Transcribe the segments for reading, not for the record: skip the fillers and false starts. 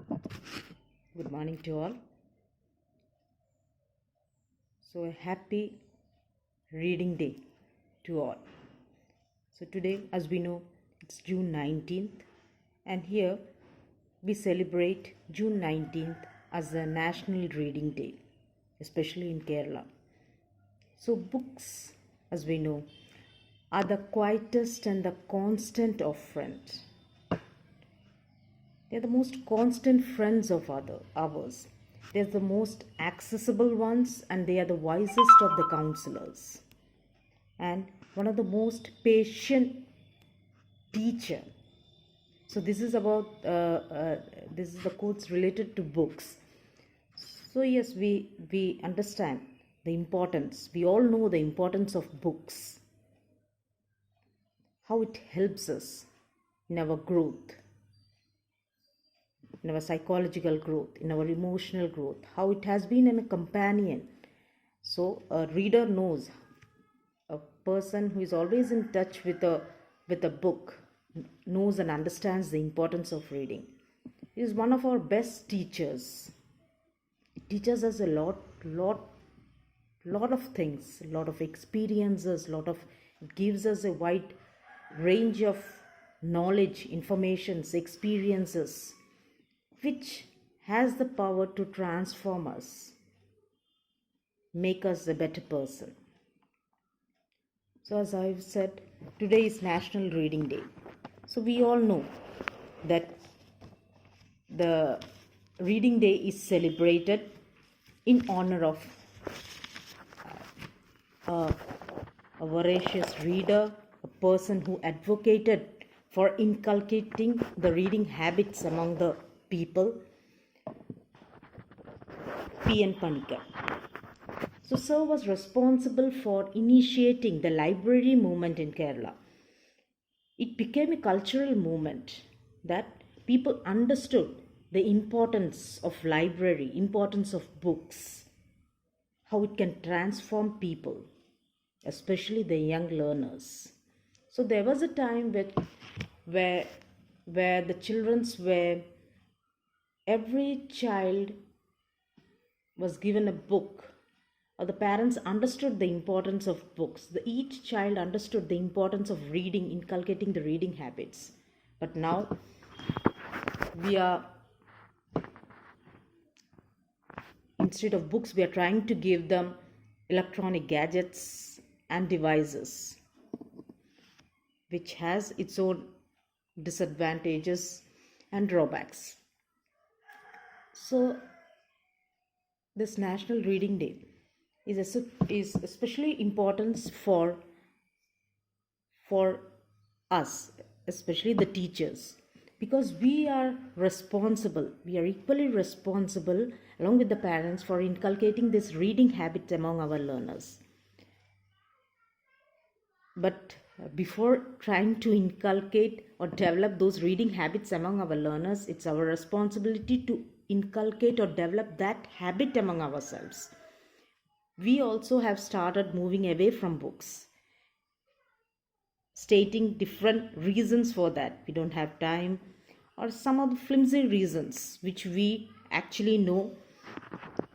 Good morning to all. So, a happy reading day to all. So, today, as we know, it's June 19th, and here we celebrate June 19th as a National Reading Day, especially in Kerala. So, books, as we know, are the quietest and the constant of friends. They're the most constant friends of ours. They're the most accessible ones, and they are the wisest of the counselors. And one of the most patient teacher. So this is about this is the quotes related to books. So yes, we understand the importance. We all know the importance of books. How it helps us in our growth, in our psychological growth, in our emotional growth, how it has been a companion. So a reader knows, a person who is always in touch with a book knows and understands the importance of reading. He is one of our best teachers. It teaches us a lot of things, a lot of experiences, it gives us a wide range of knowledge, informations, experiences, which has the power to transform us, make us a better person. So, as I've said, today is National Reading Day. So, we all know that the Reading Day is celebrated in honor of a voracious reader, a person who advocated for inculcating the reading habits among the people, P.N. Panikkar. So, Sir was responsible for initiating the library movement in Kerala. It became a cultural movement that people understood the importance of library, importance of books, how it can transform people, especially the young learners. So there was a time where the children's were every child was given a book, or the parents understood the importance of books. Each child understood the importance of reading, inculcating the reading habits. But now instead of books, we are trying to give them electronic gadgets and devices, which has its own disadvantages and drawbacks. So this National Reading Day is especially important for us, especially the teachers, because we are equally responsible along with the parents for inculcating this reading habit among our learners. But before trying to inculcate or develop those reading habits among our learners, it's our responsibility to inculcate or develop that habit among ourselves. We also have started moving away from books, stating different reasons for that. We don't have time, or some of the flimsy reasons which we actually know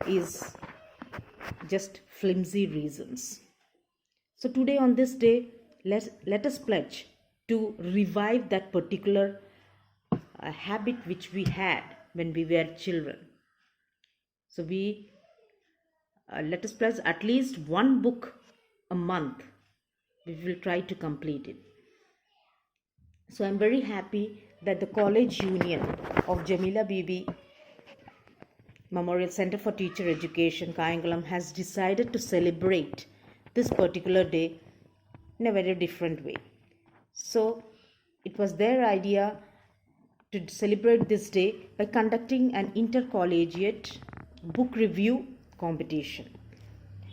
is just flimsy reasons. So today, on this day, let us pledge to revive that particular habit which we had when we were children. So let us pledge at least one book a month. We will try to complete it. So I'm very happy that the College Union of Jamila Bibi Memorial Center for Teacher Education, Kayangalam, has decided to celebrate this particular day in a very different way. So it was their idea to celebrate this day by conducting an intercollegiate book review competition.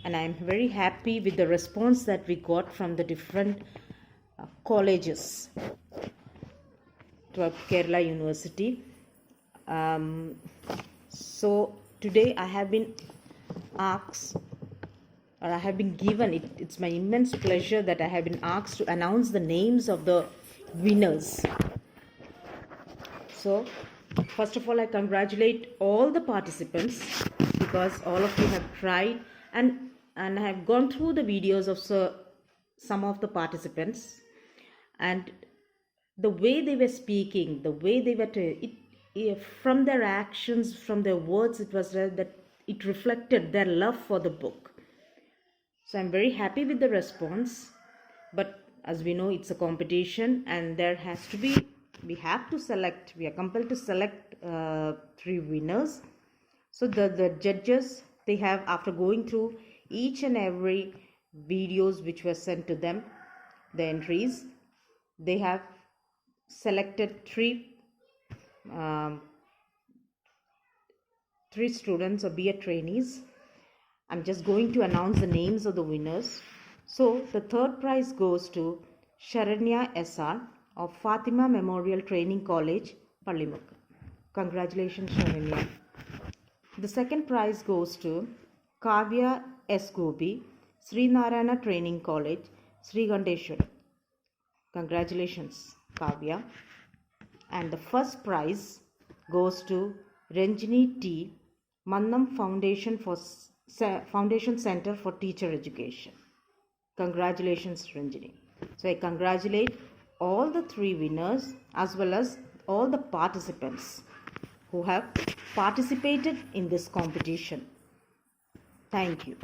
And I am very happy with the response that we got from the different colleges throughout Kerala University. So today I have been asked, or I have been given, it's my immense pleasure that I have been asked to announce the names of the winners. So First of all, I congratulate all the participants because all of you have tried and I have gone through the videos of some of the participants, and the way they were speaking, the way they were from their actions, from their words, it was that it reflected their love for the book. So I'm very happy with the response. But as we know, it's a competition, and there has to be, we are compelled to select 3 winners. So the judges, they have, after going through each and every videos which were sent to them, the entries, they have selected 3 students or BA trainees. I'm just going to announce the names of the winners. So the third prize goes to Sharanya SR of Fatima Memorial Training College, Pallimukka. Congratulations, Sharanya. The second prize goes to Kavya S. Gobi, Sri Narayana Training College, Srigandeshwar. Congratulations, Kavya. And the first prize goes to Ranjini T, Mannam Foundation Center for Teacher Education. Congratulations, Ranjini. So I congratulate all the 3 winners as well as all the participants who have participated in this competition. Thank you.